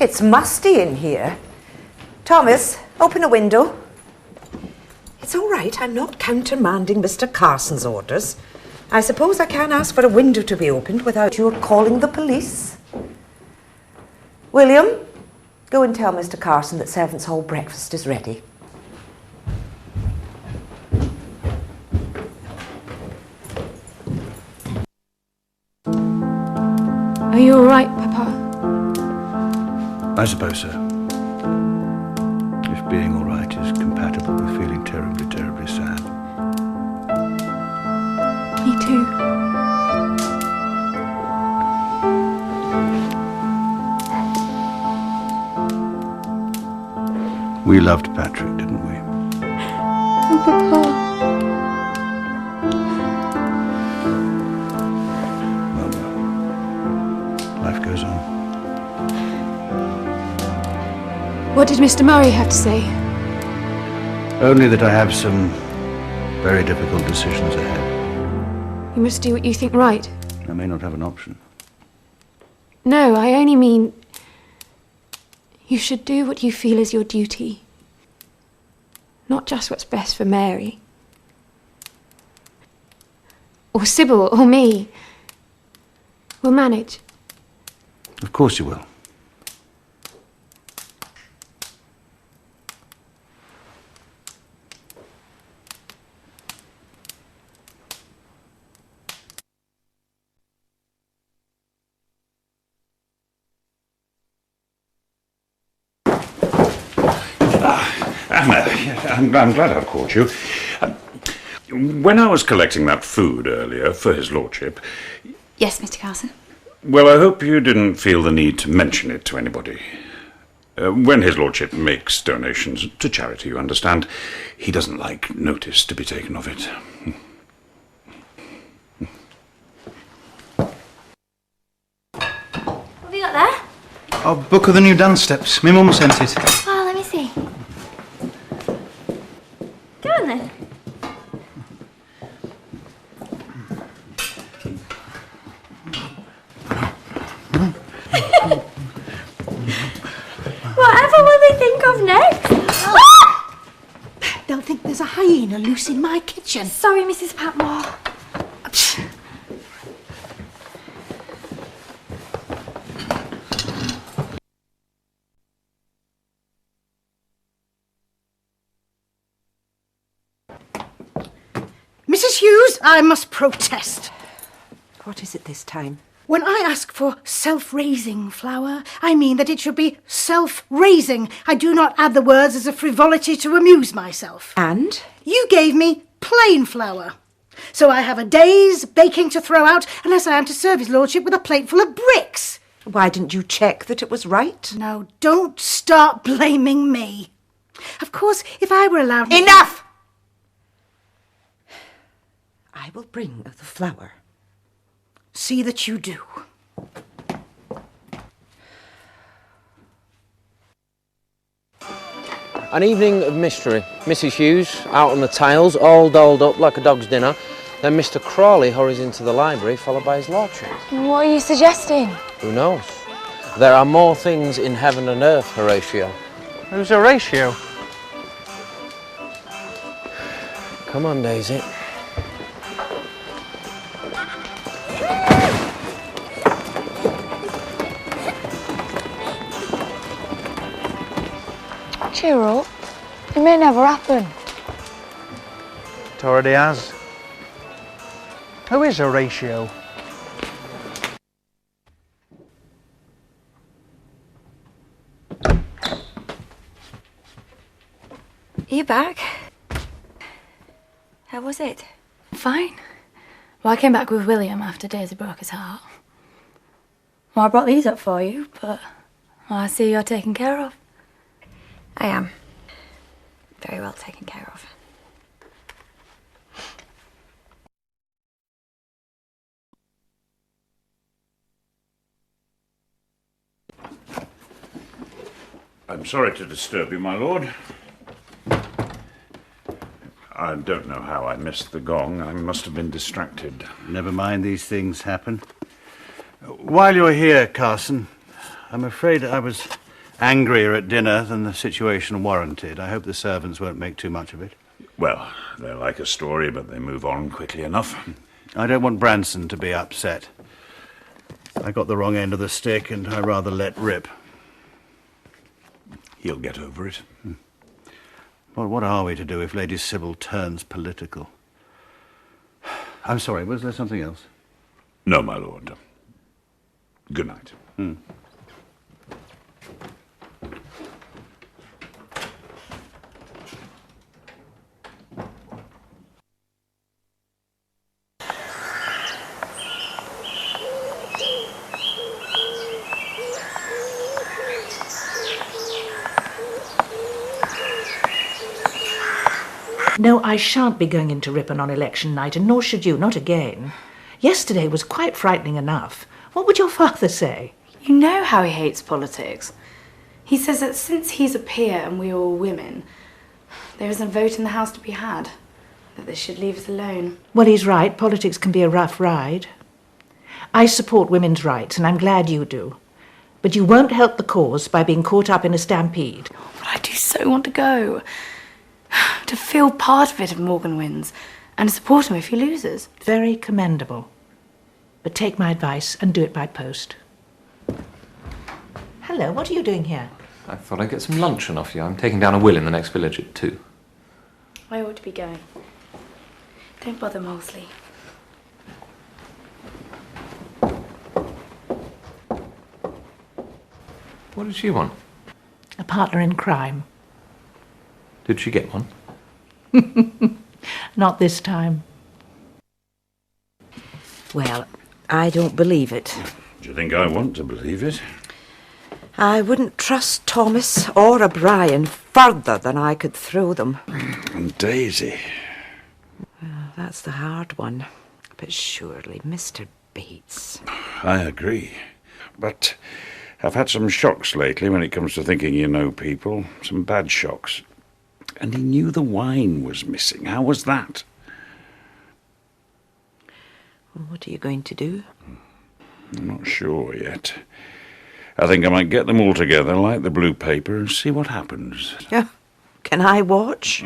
It's musty in here. Thomas, open a window. It's all right, I'm not countermanding Mr. Carson's orders. I suppose I can ask for a window to be opened without your calling the police. William, go and tell Mr. Carson that Servants' Hall breakfast is ready. Are you all right, Papa? I suppose so. If being all right is compatible with feeling terribly, terribly sad. Me too. We loved Patrick, didn't we? Oh, Papa. Well, life goes on. What did Mr. Murray have to say? Only that I have some very difficult decisions ahead. You must do what you think right. I may not have an option. No, I only mean you should do what you feel is your duty. Not just what's best for Mary. Or Sybil, or me. We'll manage. Of course you will. Anna, I'm glad I've caught you. When I was collecting that food earlier for his lordship... Yes, Mr. Carson? Well, I hope you didn't feel the need to mention it to anybody. When his lordship makes donations to charity, you understand, he doesn't like notice to be taken of it. What have you got there? A book of the new dance steps. My mum sent it. Oh, let me see. Go on then. Whatever will they think of next? They'll think there's a hyena loose in my kitchen. Sorry, Mrs. Patmore. Mrs. Hughes, I must protest. What is it this time? When I ask for self-raising flour, I mean that it should be self-raising. I do not add the words as a frivolity to amuse myself. And? You gave me plain flour. So I have a day's baking to throw out unless I am to serve his lordship with a plate full of bricks. Why didn't you check that it was right? Now, don't start blaming me. Of course, if I were allowed... Enough! I will bring the flour. See that you do. An evening of mystery. Mrs. Hughes out on the tiles, all dolled up like a dog's dinner. Then Mr. Crawley hurries into the library, followed by his lordship. What are you suggesting? Who knows? There are more things in heaven and earth, Horatio. Who's Horatio? Come on, Daisy. Cheer up. It may never happen. It already has. Who is Horatio? Are you back? How was it? Fine. Well, I came back with William after Daisy broke his heart. Well, I brought these up for you, but well, I see you're taken care of. I am. Very well taken care of. I'm sorry to disturb you, my lord. I don't know how I missed the gong. I must have been distracted. Never mind, these things happen. While you're here, Carson, I'm afraid I was angrier at dinner than the situation warranted. I hope the servants won't make too much of it. Well, they like a story, but they move on quickly enough. I don't want Branson to be upset. I got the wrong end of the stick and I rather let rip. He'll get over it. Well, what are we to do if Lady Sybil turns political? I'm sorry, was there something else? No, my lord. Good night. No, I shan't be going into Ripon on election night, and nor should you, not again. Yesterday was quite frightening enough. What would your father say? You know how he hates politics. He says that since he's a peer and we are all women, there isn't a vote in the House to be had, that they should leave us alone. Well, he's right. Politics can be a rough ride. I support women's rights, and I'm glad you do. But you won't help the cause by being caught up in a stampede. But I do so want to go. To feel part of it if Morgan wins, and to support him if he loses. Very commendable. But take my advice and do it by post. Hello, what are you doing here? I thought I'd get some luncheon off you. I'm taking down a will in the next village at 2. I ought to be going. Don't bother Molesley. What did she want? A partner in crime. Did she get one? Not this time. Well, I don't believe it. Do you think I want to believe it? I wouldn't trust Thomas or O'Brien further than I could throw them. And Daisy. Well, that's the hard one. But surely, Mr. Bates. I agree. But I've had some shocks lately when it comes to thinking you know people. Some bad shocks. And he knew the wine was missing. How was that? Well, what are you going to do? I'm not sure yet. I think I might get them all together, light the blue paper, and see what happens. Yeah. Can I watch?